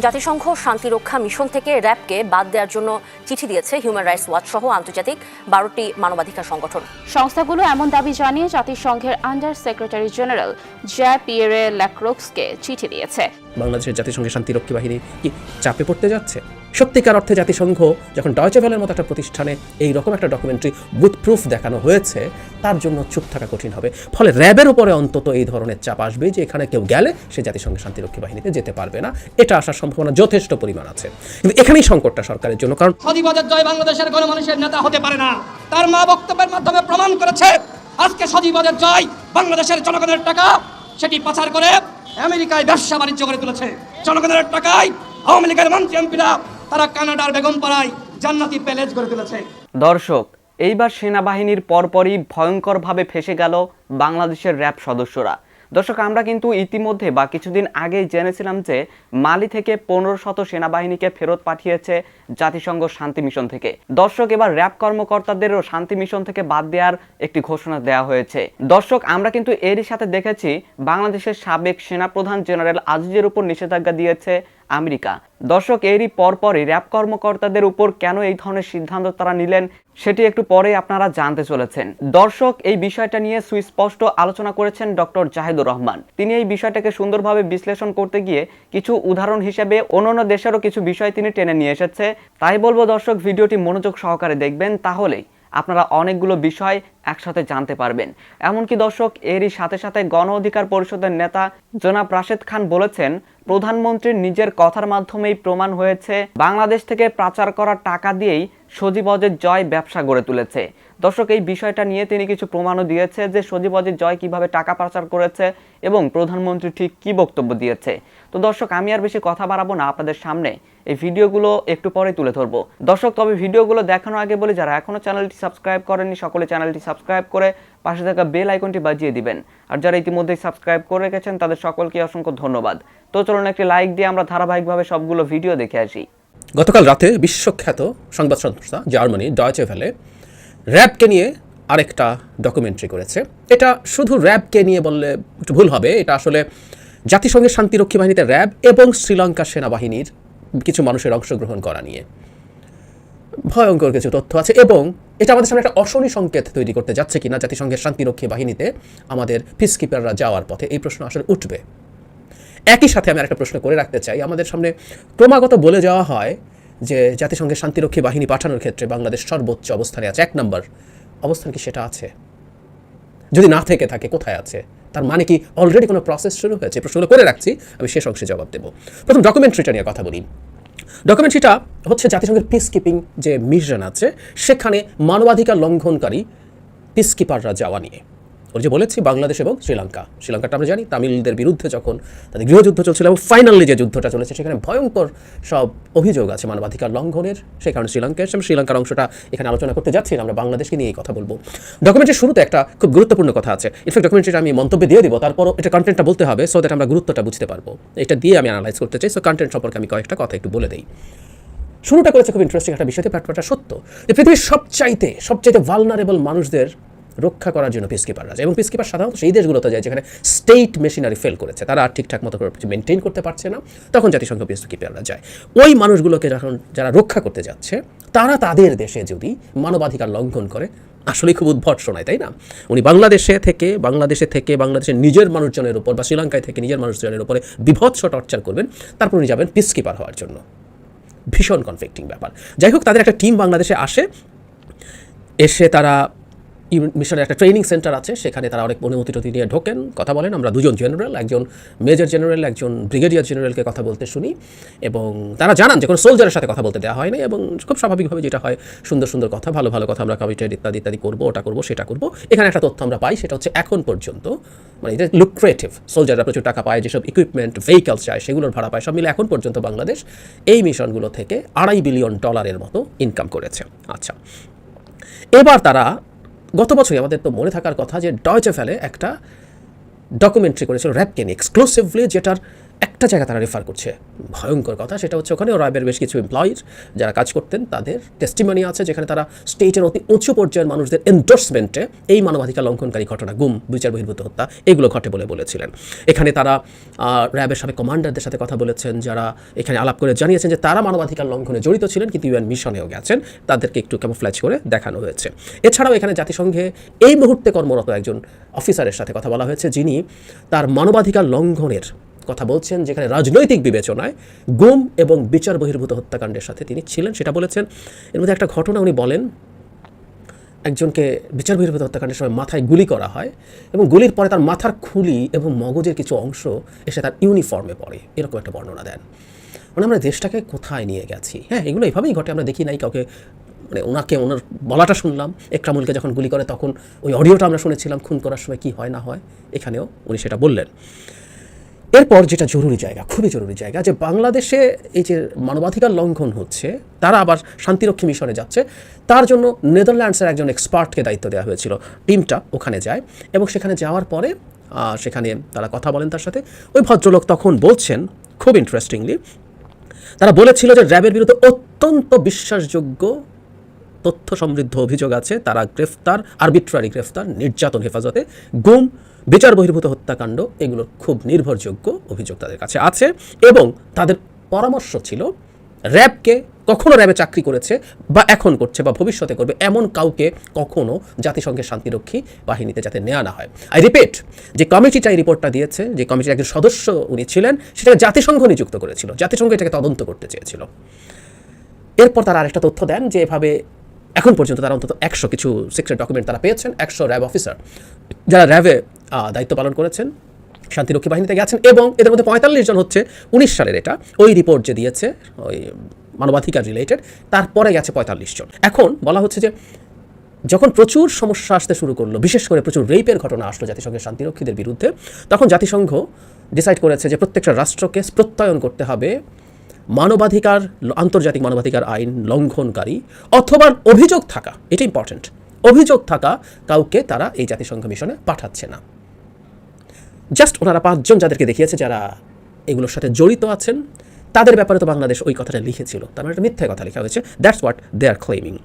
জাতিসংঘ শান্তিরক্ষা মিশন থেকে র্যাবকে বাদ দেওয়ার জন্য চিঠি দিয়েছে হিউম্যান রাইটস ওয়াচ সহ আন্তর্জাতিক 12টি মানবাধিকার সংগঠন। সংস্থাগুলো এমন দাবি জানিয়ে জাতিসংঘের আন্ডার সেক্রেটারি জেনারেল জ্যা-পিয়েরে ল্যাক্রোক্সকে চিঠি দিয়েছে। বাংলাদেশের জাতিসংঘের শান্তিরক্ষী বাহিনী কি চাপে পড়তে যাচ্ছে? সত্যিকার অর্থে জাতিসংঘ যখন ডয়চে ভেলের মতো একটা প্রতিষ্ঠানে এই রকম একটা ডকুমেন্টারি উইথ প্রুফ দেখানো হয়েছে, তার জন্য চুপ থাকা কঠিন হবে। ফলে র্যাবের উপরে অন্তত এই ধরনের চাপ আসবে যে এখানে কেউ গেলে সে জাতিসংঘের শান্তিরক্ষী বাহিনীতে যেতে পারবে না। এটা আসার সম্ভাবনা যথেষ্ট পরিমাণ আছে। কিন্তু এখানেই সংকটটা সরকারের জন্য, কারণ সজীবদের জয় বাংলাদেশের গণমানুষের নেতা হতে পারে না। তার মা বক্তব্যের মাধ্যমে প্রমাণ করেছে আজকে সজীবদের জয় বাংলাদেশের জনগণের টাকা সেটি পাচার করে আমেরিকায় ব্যবসা বাণিজ্য করে তুলেছে। জনগণের টাকায় আওয়ামী লীগের মন্ত্রী এমপিরা তারা কানাডার বেগমপাড়ায় জান্নাতি প্যালেস করে তুলেছে। দর্শক, এইবার সেনাবাহিনীর পরপরই ভয়ঙ্করভাবে ফেঁসে গেল বাংলাদেশের র্যাব সদস্যরা। দর্শক, আমরা কিন্তু ইতিমধ্যে বা কিছুদিন আগেই জেনেছিলাম যে মালি থেকে 1500 সেনাবাহিনীকে ফেরত পাঠিয়েছে জাতিসংঘ শান্তি মিশন থেকে। দর্শক, এবার র্যাব কর্মকর্তাদেরও শান্তি মিশন থেকে বাদ দেওয়ার একটি ঘোষণা দেওয়া হয়েছে। দর্শক, আমরা কিন্তু এরই সাথে দেখেছি বাংলাদেশের সাবেক সেনাপ্রধান জেনারেল আজিজের উপর নিষেধাজ্ঞা দিয়েছে আমেরিকা। দর্শক, এরই পরপরই র্যাব কর্মকর্তাদের উপর কেন এই ধরনের সিদ্ধান্ত তারা নিলেন সেটি একটু পরে আপনারা জানতে চলেছেন। দর্শক, এই বিষয়টা নিয়ে সুস্পষ্ট আলোচনা করেছেন ডক্টর জাহিদুর রহমান। তিনি এই বিষয়টাকে সুন্দরভাবে বিশ্লেষণ করতে গিয়ে কিছু উদাহরণ হিসেবে অন্যান্য দেশেরও কিছু বিষয় তিনি টেনে নিয়ে এসেছে। তাই বলবো দর্শক, ভিডিওটি মনোযোগ সহকারে দেখবেন, তাহলেই আপনারা অনেকগুলো বিষয় একসাথে জানতে পারবেন। এমনকি দর্শক, এরই সাথে সাথে গণ অধিকার পরিষদের নেতা জনাব রাশেদ খান বলেছেন, প্রধানমন্ত্রীর নিজের কথার মাধ্যমেই প্রমাণ হয়েছে বাংলাদেশ থেকে পাচার করা টাকা দিয়েই সজীব অজের জয় ব্যবসা গড়ে তুলেছে। দর্শক, এই বিষয়টা নিয়ে তিনি কিছু প্রমাণও দিয়েছে যে সজীব অজের জয় কিভাবে টাকা পাচার করেছে এবং প্রধানমন্ত্রী ঠিক কি বক্তব্য দিয়েছে। তো দর্শক, আমি আর বেশি কথা বাড়াবো না, আপনাদের সামনে এই ভিডিওগুলো একটু পরে তুলে ধরবো। দর্শক, তবে ভিডিওগুলো দেখানোর আগে বলি, যারা এখনো চ্যানেলটি সাবস্ক্রাইব করেননি সকলে চ্যানেলটি সাবস্ক্রাইব করে পাশে থাকা বেল আইকনটি বাজিয়ে দিবেন। আর যারা ইতিমধ্যেই সাবস্ক্রাইব করে রেখেছেন তাদের সকলকে অসংখ্য ধন্যবাদ। তো চলুন একটি লাইক দিয়ে আমরা ধারাবাহিকভাবে সবগুলো ভিডিও দেখে আসি। গতকাল রাতে বিশ্বখ্যাত সংবাদ সংস্থা জার্মানি ডয়চে ভেলে র্যাবকে নিয়ে আরেকটা ডকুমেন্টারি করেছে। এটা শুধু র্যাবকে নিয়ে বললে একটু ভুল হবে, এটা আসলে জাতিসংঘের শান্তিরক্ষী বাহিনীতে র্যাব এবং শ্রীলঙ্কা সেনাবাহিনীর কিছু মানুষের অংশগ্রহণ করা নিয়ে ভয়ঙ্কর কিছু তথ্য আছে, এবং এটা আমাদের সামনে একটা অশনি সংকেত তৈরি করতে যাচ্ছে কিনা জাতিসংঘের শান্তিরক্ষী বাহিনীতে আমাদের পিসকিপাররা যাওয়ার পথে, এই প্রশ্ন আসলে উঠবে। একই সাথে আমি আরেকটা প্রশ্ন করে রাখতে চাই, আমাদের সামনে ক্রমাগত বলে যাওয়া হয় যে জাতিসংঘের শান্তিরক্ষী বাহিনী পাঠানোর ক্ষেত্রে বাংলাদেশ সর্বোচ্চ অবস্থানে আছে, 1 নম্বর অবস্থান কি সেটা আছে? যদি না থেকে থাকে কোথায় আছে? তার মানে কি অলরেডি কোনো প্রসেস শুরু হয়েছে? প্রশ্নগুলো করে রাখছি, আমি শেষ অংশে জবাব দেব। প্রথম ডকুমেন্টারিটা নিয়ে কথা বলি। ডকুমেন্টারিটা হচ্ছে জাতিসংঘের পিস কিপিং যে মিশন আছে সেখানে মানবাধিকার লঙ্ঘনকারী পিসকিপাররা যাওয়া নিয়ে। ওর যে বলেছি বাংলাদেশ এবং শ্রীলঙ্কাটা আমরা জানি তামিলদের বিরুদ্ধে যখন তাদের গৃহযুদ্ধ চলছিল এবং ফাইনালি যে যুদ্ধটা চলেছে সেখানে ভয়ঙ্কর সব অভিযোগ আছে মানবাধিকার লঙ্ঘনের, সেই কারণে শ্রীলঙ্কার অংশটা এখানে আলোচনা করতে যাচ্ছি না, আমরা বাংলাদেশকে নিয়েই কথা বলবো। ডকুমেন্টারির শুরুতে একটা খুব গুরুত্বপূর্ণ কথা আছে, ইনফ্যাক্ট ডকুমেন্টারিটা আমি মন্তব্যে দিয়ে দিব, তারপরও এটা কন্টেন্টটা বলতে হবে সো দ্যাট আমরা গুরুত্বটা বুঝতে পারবো। এটা দিয়ে আমি অ্যানালাইজ করতে চাই, সো কন্টেন্ট সম্পর্কে আমি কয়েকটা কথা একটু বলে দিই। শুরুটা করেছে খুব ইন্টারেস্টিং একটা বিষয়তে, ব্যাপারটা সত্য যে পৃথিবীর সবচাইতে ভালনারেবল মানুষদের রক্ষা করার জন্য পিসকিপাররা যায়, এবং পিসকিপার সাধারণত সেই দেশগুলোতে যায় যেখানে স্টেট মেশিনারি ফেল করেছে, তারা আর ঠিকঠাক মতো করে মেনটেন করতে পারছে না, তখন জাতিসংঘ পিসকিপাররা যায়। ওই মানুষগুলোকে যখন যারা রক্ষা করতে যাচ্ছে তারা তাদের দেশে যদি মানবাধিকার লঙ্ঘন করে, আসলেই খুব উদ্ভট শোনায়, তাই না? উনি বাংলাদেশে থেকে বাংলাদেশের নিজের মানুষজনের উপর বা শ্রীলঙ্কায় থেকে নিজের মানুষজনের উপরে বিভৎস টর্চার করবেন, তারপর উনি যাবেন পিসকিপার হওয়ার জন্য। ভীষণ কনফ্লিক্টিং ব্যাপার। যাই হোক, তাদের একটা টিম বাংলাদেশে এসে তারা মিশনের একটা ট্রেনিং সেন্টার আছে, সেখানে তারা অনেক অনুমতি নিয়ে ঢোকেন, কথা বলেন। আমরা 2 জেনারেল, একজন মেজর জেনারেল, একজন ব্রিগেডিয়ার জেনারেলকে কথা বলতে শুনি, এবং তারা জানান যে কোনো সোলজারের সাথে কথা বলতে দেওয়া হয় না, এবং খুব স্বাভাবিকভাবে যেটা হয় সুন্দর সুন্দর কথা, ভালো ভালো কথা, আমরা কমিটেড ইত্যাদি করবো, ওটা করবো, সেটা করবো। এখানে একটা তথ্য আমরা পাই, সেটা হচ্ছে এখন পর্যন্ত মানে এটা লুক্রেটিভ, সোলজাররা প্রচুর টাকা পায়, যেসব ইকুইপমেন্ট ভেহিকলস চায় সেগুলোর ভাড়া পায়, সব মিলে এখন পর্যন্ত বাংলাদেশ এই মিশনগুলো থেকে $2.5 বিলিয়ন মতো ইনকাম করেছে। আচ্ছা, এবার তারা গত বছরই, আমাদের তো মনে থাকার কথা যে ডয়চে ভেলে একটা ডকুমেন্টারি করেছিল র্যাবকে নিয়ে এক্সক্লুসিভলি, যেটার একটা জায়গা তারা রেফার করছে, ভয়ঙ্কর কথা, সেটা হচ্ছে ওখানে র্যাবের বেশ কিছু এমপ্লয়িজ যারা কাজ করতেন তাদের টেস্টিমনি আছে, যেখানে তারা স্টেটের অতি উঁচু পর্যায়ের মানুষদের এন্ডোর্সমেন্টে এই মানবাধিকার লঙ্ঘনকারী ঘটনা, গুম, বিচার বহির্ভূত হত্যা, এগুলো ঘটে বলে বলেছিলেন। এখানে তারা র্যাবের সাবেক কমান্ডারদের সাথে কথা বলেছেন, যারা এখানে আলাপ করে জানিয়েছেন যে তারা মানবাধিকার লঙ্ঘনে জড়িত ছিলেন, কিন্তু ইউএন মিশনেও গেছেন, তাদেরকে একটু ক্যামোফ্ল্যাজ করে দেখানো হয়েছে। এছাড়াও এখানে জাতিসংঘে এই মুহূর্তে কর্মরত একজন অফিসারের সাথে কথা বলা হয়েছে, যিনি তার মানবাধিকার লঙ্ঘনের কথা বলছেন, যেখানে রাজনৈতিক বিবেচনায় গুম এবং বিচার বহির্ভূত হত্যাকাণ্ডের সাথে তিনি ছিলেন, সেটা বলেছেন। এর মধ্যে একটা ঘটনা উনি বলেন, একজনকে বিচার বহির্ভূত হত্যাকাণ্ডের সময় মাথায় গুলি করা হয় এবং গুলির পরে তার মাথার খুলি এবং মগজের কিছু অংশ এসে তার ইউনিফর্মে পড়ে, এরকম একটা বর্ণনা দেন। মানে আমরা দেশটাকে কোথায় নিয়ে গেছি। হ্যাঁ, এগুলো এইভাবেই ঘটে, আমরা দেখি নাই কাউকে, মানে ওনার বলাটা শুনলাম, একরামুলকে যখন গুলি করে তখন ওই অডিওটা আমরা শুনেছিলাম, খুন করার সময় কী হয় না হয়, এখানেও উনি সেটা বললেন। এরপর যেটা জরুরি জায়গা, খুবই জরুরি জায়গা, যে বাংলাদেশে এই যে মানবাধিকার লঙ্ঘন হচ্ছে, তারা আবার শান্তিরক্ষী মিশনে যাচ্ছে, তার জন্য নেদারল্যান্ডসের একজন এক্সপার্টকে দায়িত্ব দেওয়া হয়েছিল। টিমটা ওখানে যায় এবং সেখানে যাওয়ার পরে সেখানে তারা কথা বলেন তার সাথে। ওই ভদ্রলোক তখন বলছেন, খুব ইন্টারেস্টিংলি, তারা বলেছিল যে র্যাবের বিরুদ্ধে অত্যন্ত বিশ্বাসযোগ্য তথ্য সমৃদ্ধ অভিযোগ আছে, তারা গ্রেফতার, আরবিট্রারি গ্রেফতার, নির্যাতন, হেফাজতে, গুম, বিচার বহির্ভূত হত্যাকাণ্ড, এগুলোর খুব নির্ভরযোগ্য অভিযোগ তাদের কাছে আছে। এবং তাদের পরামর্শ ছিল র্যাবকে, কখনো র্যাবে চাকরি করেছে বা এখন করছে বা ভবিষ্যতে করবে এমন কাউকে কখনো জাতিসংঘের শান্তিরক্ষী বাহিনীতে যাতে নেওয়া না হয়। আই রিপিট, যে কমিটিটা এই রিপোর্টটা দিয়েছে, যে কমিটির একজন সদস্য উনি ছিলেন, সেটাকে জাতিসংঘ নিযুক্ত করেছিল, জাতিসংঘ এটাকে তদন্ত করতে চেয়েছিল। এরপর তারা আরেকটা তথ্য দেন যে এভাবে এখন পর্যন্ত তারা অন্তত 100 কিছু সিক্রেট ডকুমেন্ট তারা পেয়েছেন, 100 র্যাব অফিসার যারা র্যাবে দায়িত্ব পালন করেছেন, শান্তিরক্ষী বাহিনীতে গেছেন, এবং এদের মধ্যে 45 জন হচ্ছে 19 সালের, এটা ওই রিপোর্ট যে দিয়েছে ওই মানবাধিকার রিলেটেড, তারপরে গেছে 45 জন। এখন বলা হচ্ছে যে যখন প্রচুর সমস্যা আসতে শুরু করলো, বিশেষ করে প্রচুর রেপের ঘটনা আসলো জাতিসংঘের শান্তিরক্ষীদের বিরুদ্ধে, তখন জাতিসংঘ ডিসাইড করেছে যে প্রত্যেকটা রাষ্ট্রকে প্রত্যয়ন করতে হবে মানবাধিকার, আন্তর্জাতিক মানবাধিকার আইন লঙ্ঘনকারী অথবা অভিযোগ থাকা, এটা ইম্পর্টেন্ট, অভিযোগ থাকা কাউকে তারা এই জাতিসংঘ মিশনে পাঠাচ্ছে না। জাস্ট ওনারা 5 জন যাদেরকে দেখিয়েছে যারা এগুলোর সাথে জড়িত আছেন, তাদের ব্যাপারে তো বাংলাদেশ ওই কথাটা লিখেছিল, তার মানে একটা মিথ্যা কথা লেখা হয়েছে। That's what they are claiming.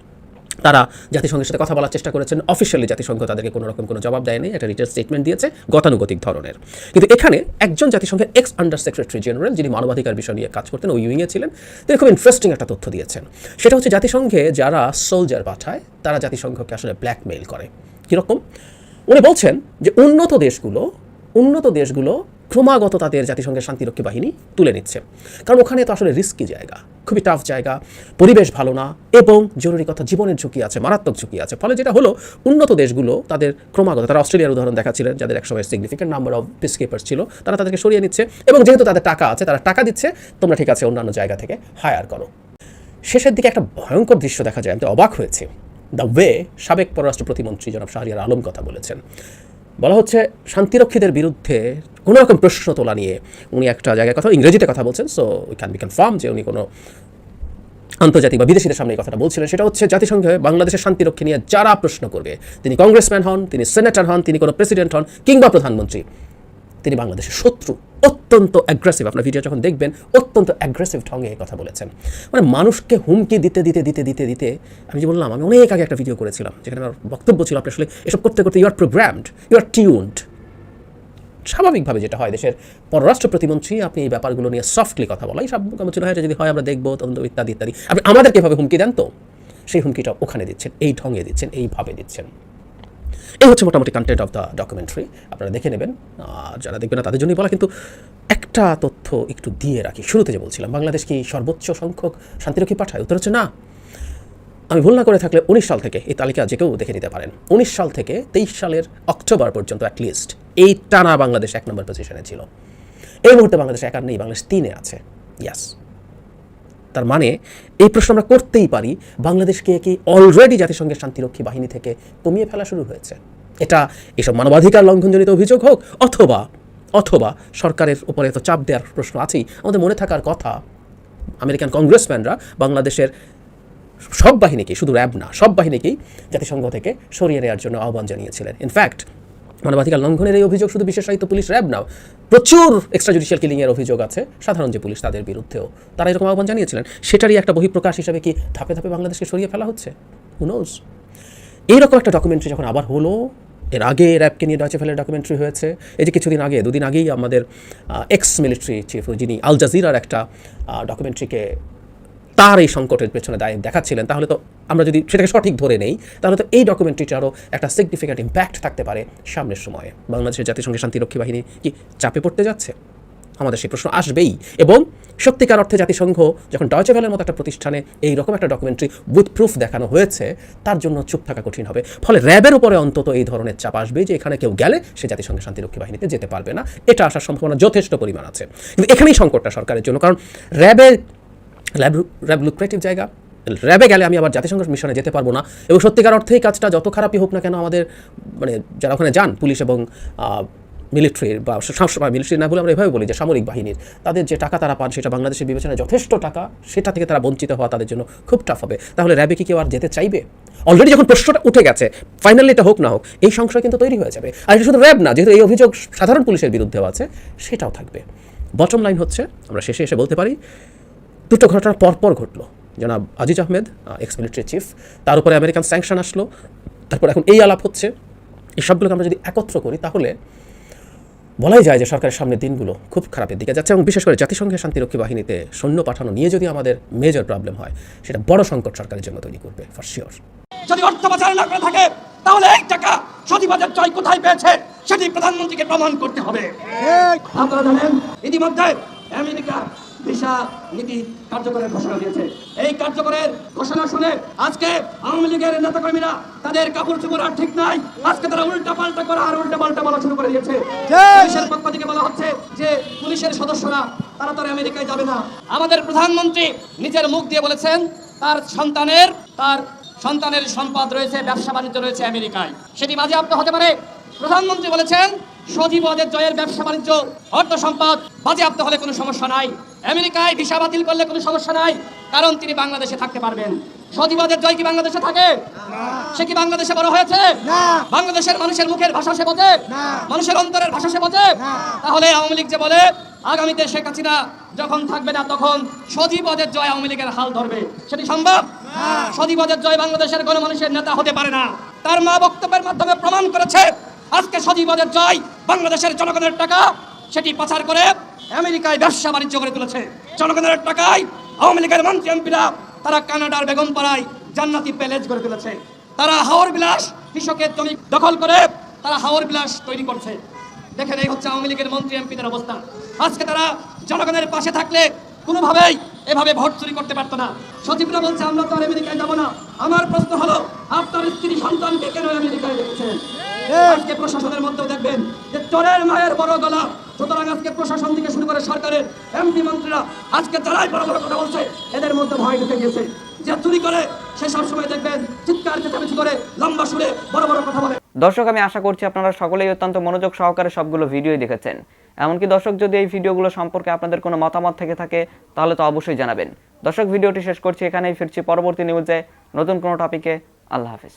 তারা জাতিসংঘের সাথে কথা বলার চেষ্টা করেছেন, অফিসিয়ালি জাতিসংঘ তাদেরকে কোনো রকম কোনো জবাব দেয়নি, একটা রিটেন স্টেটমেন্ট দিয়েছে গতানুগতিক ধরনের। কিন্তু এখানে একজন জাতিসংঘের এক্স আন্ডার সেক্রেটারি জেনারেল, যিনি মানবাধিকার বিষয় নিয়ে কাজ করতেন, ওই ইউইংয়ে ছিলেন, তিনি খুব ইন্টারেস্টিং একটা তথ্য দিয়েছেন। সেটা হচ্ছে জাতিসংঘে যারা সোলজার পাঠায় তারা জাতিসংঘকে আসলে ব্ল্যাকমেইল করে। কীরকম? উনি বলছেন যে উন্নত দেশগুলো ক্রমাগত তাদের জাতিসংঘের শান্তিরক্ষী বাহিনী তুলে নিচ্ছে, কারণ ওখানে তো আসলে রিস্কি জায়গা, খুবই টাফ জায়গা, পরিবেশ ভালো না, এবং জরুরি কথা জীবনের ঝুঁকি আছে, মারাত্মক ঝুঁকি আছে। ফলে যেটা হলো, উন্নত দেশগুলো তাদের ক্রমাগত, তারা অস্ট্রেলিয়ার উদাহরণ দেখাচ্ছিলেন, যাদের একসময় সিগনিফিকেন্ট নাম্বার অফ পিসকিপার্স ছিল, তারা তাদেরকে সরিয়ে নিচ্ছে, এবং যেহেতু তাদের টাকা আছে, তারা টাকা দিচ্ছে, তোমরা ঠিক আছে অন্যান্য জায়গা থেকে হায়ার করো। শেষের দিকে একটা ভয়ঙ্কর দৃশ্য দেখা যায়, আমি তো অবাক হয়েছি, দ্য ওয়ে সাবেক পররাষ্ট্র প্রতিমন্ত্রী জনাব শাহরিয়ার আলম কথা বলেছেন। বলা হচ্ছে শান্তিরক্ষীদের বিরুদ্ধে কোনো রকম প্রশ্ন তোলা নিয়ে উনি একটা জায়গায় কথা, ইংরেজিতে কথা বলছেন, so we can be confirm যে উনি কোনো আন্তর্জাতিক বা বিদেশিদের সামনে এই কথাটা বলছিলেন। সেটা হচ্ছে জাতিসংঘে বাংলাদেশের শান্তিরক্ষী নিয়ে যারা প্রশ্ন করবে, তিনি কংগ্রেসম্যান হন, তিনি সেনেটর হন, তিনি কোনো প্রেসিডেন্ট হন কিংবা প্রধানমন্ত্রী, তিনি বাংলাদেশের শত্রু। অত্যন্ত অ্যাগ্রেসিভ, আপনার ভিডিও যখন দেখবেন অত্যন্ত অ্যাগ্রেসিভ ঢঙে এই কথা বলেছেন। মানে মানুষকে হুমকি দিতে দিতে দিতে দিতে দিতে আমি যে বললাম, আমি অনেক আগে একটা ভিডিও করেছিলাম যেখানে আমার বক্তব্য ছিল, আপনি আসলে এসব করতে করতে you are programmed, you are tuned. স্বাভাবিকভাবে যেটা হয়, দেশের পররাষ্ট্র প্রতিমন্ত্রী, আপনি এই ব্যাপারগুলো নিয়ে সফটলি কথা বলাই সব ছিল, হয় যদি হয় আমরা দেখবো তদন্ত ইত্যাদি ইত্যাদি। আপনি আমাদেরকে এভাবে হুমকি দেন, তো সেই হুমকিটা ওখানে দিচ্ছেন, এই ঢঙে দিচ্ছেন, এইভাবে দিচ্ছেন। এই হচ্ছে মোটামুটি কন্টেন্ট অফ দ্য ডকুমেন্টারি, আপনারা দেখে নেবেন, যারা দেখবেন না তাদের জন্যই বলা। কিন্তু একটা তথ্য একটু দিয়ে রাখি, শুরুতে যে বলছিলাম বাংলাদেশ কি সর্বোচ্চ সংখ্যক শান্তিরক্ষী পাঠায়? উত্তর হচ্ছে না। আমি ভুল না করে থাকলে 19 সাল থেকে, এই তালিকা যে কেউ দেখে নিতে পারেন, 19 সাল থেকে 23 সালের অক্টোবর পর্যন্ত অ্যাটলিস্ট এই টানা বাংলাদেশ 1 নম্বর পজিশনে ছিল। এই মুহূর্তে বাংলাদেশ 1 আর নেই, বাংলাদেশ 3-এ আছে। ইয়াস, তার মানে এই প্রশ্ন আমরা করতেই পারি, বাংলাদেশকে কি অলরেডি জাতিসংঘের শান্তিরক্ষী বাহিনী থেকে কমিয়ে ফেলা শুরু হয়েছে? এটা এসব মানবাধিকার লঙ্ঘনজনিত অভিযোগ হোক, অথবা সরকারের উপরে তো চাপ দেওয়ার প্রশ্ন আছেই। আমাদের মনে থাকার কথা, আমেরিকান কংগ্রেসম্যানরা বাংলাদেশের সব বাহিনীকেই, শুধু র্যাব না, সব বাহিনীকেই জাতিসংঘ থেকে সরিয়ে নেওয়ার জন্য আহ্বান জানিয়েছিলেন। ইনফ্যাক্ট মানবাধিকার লঙ্ঘনের এই অভিযোগ শুধু বিশেষায়িত পুলিশ র্যাব নাও, প্রচুর এক্সট্রা জুডিশিয়াল কিলিংয়ের অভিযোগ আছে সাধারণ যে পুলিশ তাদের বিরুদ্ধেও, তারা এরকম আহ্বান জানিয়েছিলেন। সেটারই একটা বহিঃপ্রকাশ হিসাবে কি ধাপে ধাপে বাংলাদেশকে সরিয়ে ফেলা হচ্ছে? Who knows. এইরকম একটা ডকুমেন্টারি যখন আবার হলো, এর আগে র্যাবকে নিয়ে ডয়েচে ভেলের ডকুমেন্টারি হয়েছে, এই যে কিছুদিন আগে, দুদিন আগেই আমাদের এক্স মিলিটারি চিফ যিনি আল জাজিরার একটা ডকুমেন্টারিকে তার এই সংকটের পেছনে দায় দেখাচ্ছিলেন, তাহলে তো আমরা যদি সেটাকে সঠিক ধরে নেই, তাহলে তো এই ডকুমেন্টারিটারও একটা সিগনিফিক্যান্ট ইম্প্যাক্ট থাকতে পারে সামনের সময়ে। বাংলাদেশের জাতিসংঘের শান্তিরক্ষী বাহিনী কি চাপে পড়তে যাচ্ছে? আমাদের সেই প্রশ্ন আসবেই। এবং সত্যিকার অর্থে জাতিসংঘ যখন ডয়েচে ভেলের মতো একটা প্রতিষ্ঠানে এই রকম একটা ডকুমেন্টারি উইথ প্রুফ দেখানো হয়েছে, তার জন্য চুপ থাকা কঠিন হবে। ফলে র্যাবের উপরে অন্তত এই ধরনের চাপ আসবে যে এখানে কেউ গেলে সে জাতিসংঘের শান্তিরক্ষী বাহিনীতে যেতে পারবে না, এটা আসার সম্ভাবনা যথেষ্ট পরিমাণ আছে। কিন্তু এখানেই সংকটটা সরকারের জন্য, কারণ র্যাব লুক্রেটিভ জায়গা, র্যাবে গেলে আমি আবার জাতিসংঘ মিশনে যেতে পারবো না। এবং সত্যিকার অর্থেই কাজটা যত খারাপই হোক না কেন, আমাদের মানে যারা ওখানে যান পুলিশ এবং মিলিটারির, বা মিলিটারি না বলে আমরা এভাবে বলি যে সামরিক বাহিনীর, তাদের যে টাকা তারা পান সেটা বাংলাদেশের বিবেচনায় যথেষ্ট টাকা, সেটা থেকে তারা বঞ্চিত হওয়া তাদের জন্য খুব টাফ হবে। তাহলে র্যাবে কি কেউ আর যেতে চাইবে? অলরেডি যখন প্রশ্নটা উঠে গেছে, ফাইনালি এটা হোক না হোক, এই সংশয় কিন্তু তৈরি হয়ে যাবে। আর এটা শুধু র্যাব না, যেহেতু এই অভিযোগ সাধারণ পুলিশের বিরুদ্ধেও আছে, সেটাও থাকবে। বটম লাইন হচ্ছে, আমরা শেষে এসে বলতে পারি, দুটো ঘটনা পরপর ঘটলো। জনাব Aziz Ahmed, ex military chief, তার উপরে আমেরিকান স্যাংশন আসলো, তারপর এখন এই আলাপ হচ্ছে। এই সবগুলোকে আমরা যদি একত্র করি, তাহলে বলাই যায় যে সরকারের সামনের দিনগুলো খুব খারাপের দিকে যাচ্ছে। এবং বিশেষ করে জাতিসংঘের শান্তিরক্ষী বাহিনীতে সৈন্য পাঠানো নিয়ে যদি আমাদের মেজর প্রবলেম হয়, সেটা বড় সংকট সরকারের জন্য তৈরি করবে ফর শিওর। যদি অর্থ পাচার না করে থাকে, তাহলে এই টাকা সজীবাদের জয় কোথায় পেয়েছে সেটি প্রধানমন্ত্রীকে প্রমাণ করতে হবে। আপনারা জানেন ইতিমধ্যে আমেরিকা ভিসা নীতি কার্যকরের ঘোষণা দিয়েছে। এই কার্যকরের ঘোষণা শুনে আজকে আওয়ামী লীগের নেতাকর্মীরা তাদের কাপড় চোপড় আর ঠিক নাই, আজকে তারা উল্টা পাল্টা করা আর উল্টা পাল্টা বলা শুরু করে দিয়েছে। পুলিশের পক্ষ থেকে বলা হচ্ছে যে পুলিশের সদস্যরা তারা তো আমেরিকায় যাবে না। আমাদের প্রধানমন্ত্রী নিজের মুখ দিয়ে বলেছেন তার সন্তানের সম্পদ রয়েছে, ব্যবসা বাণিজ্য রয়েছে আমেরিকায়, সেটি বাজেয়াপ্ত হতে পারে। প্রধানমন্ত্রী বলেছেন সজীবদের জয়ের ব্যবসা বাণিজ্য অর্থ সম্পদ বাজেয়াপ্ত হলে কোনো সমস্যা নাই, আমেরিকায় ভিসা বাতিল করলে কোনো সমস্যা নাই, কারণ তিনি বাংলাদেশে থাকতে পারবেন। সজীবদের জয় কি বাংলাদেশে থাকে? সে কি বাংলাদেশে বড় হয়েছে? বাংলাদেশের মানুষের মুখের ভাষা সে বোঝে, মানুষের অন্তরের ভাষা সে বোঝে। তাহলে আওয়ামী লীগ যে বলে আগামীতে শেখ হাসিনা যখন থাকবে না তখন সজীবদের জয় আওয়ামী লীগের হাল ধরবে, সেটি সম্ভব? সজীবদের জয় বাংলাদেশের গণমানুষের নেতা হতে পারে না। তার মা বক্তব্যের মাধ্যমে প্রমাণ করেছে আজকে সজীবদের জয় বাংলাদেশের জনগণের টাকা সেটি পাচার করে আমেরিকায় ব্যবসা বাণিজ্য করে তুলেছে। জনগণের টাকায় আওয়ামী লীগের মন্ত্রী এমপিরা তারা কানাডার বেগমপাড়ায় জান্নাতি প্যালেস করে তুলেছে। তারা হাওর বিলাস কৃষকের জমি দখল করে তারা হাওর বিলাস তৈরি করছে। দেখেন, এই হচ্ছে আওয়ামী লীগের মন্ত্রী এমপিদের অবস্থা। আজকে তারা জনগণের পাশে থাকলে কোনোভাবেই এভাবে ভোট চুরি করতে পারতো না। সচিবরা বলছে আমরা তো আর আমেরিকায় যাবো না। আমার প্রশ্ন হলো, আপনার স্ত্রী সন্তানকে কেন আমেরিকায় রেখেছেন? আজকে প্রশাসনের মধ্যেও দেখবেন যে চোরের মায়ের বড় গলা। সুতরাং আজকে প্রশাসন থেকে শুরু করে সরকারের এমপি মন্ত্রীরা আজকে যারাই বড় বড় কথা বলছে, এদের মধ্যে ভয় ঢুকে গেছে। যে চুরি করে সে সবসময় দেখবেন চিৎকার চেঁচামেচি করে লম্বা সুরে বড় বড় কথা বলে। দর্শক, আমি আশা করছি আপনারা সকলেই অত্যন্ত মনোযোগ সহকারে সবগুলো ভিডিওই দেখেছেন। এমনকি দর্শক, যদি এই ভিডিওগুলো সম্পর্কে আপনাদের কোনো মতামত থেকে থাকে তাহলে তো অবশ্যই জানাবেন। দর্শক, ভিডিওটি শেষ করছি এখানেই, ফিরছি পরবর্তী নিউজে নতুন কোনো টপিকে। আল্লাহ হাফেজ।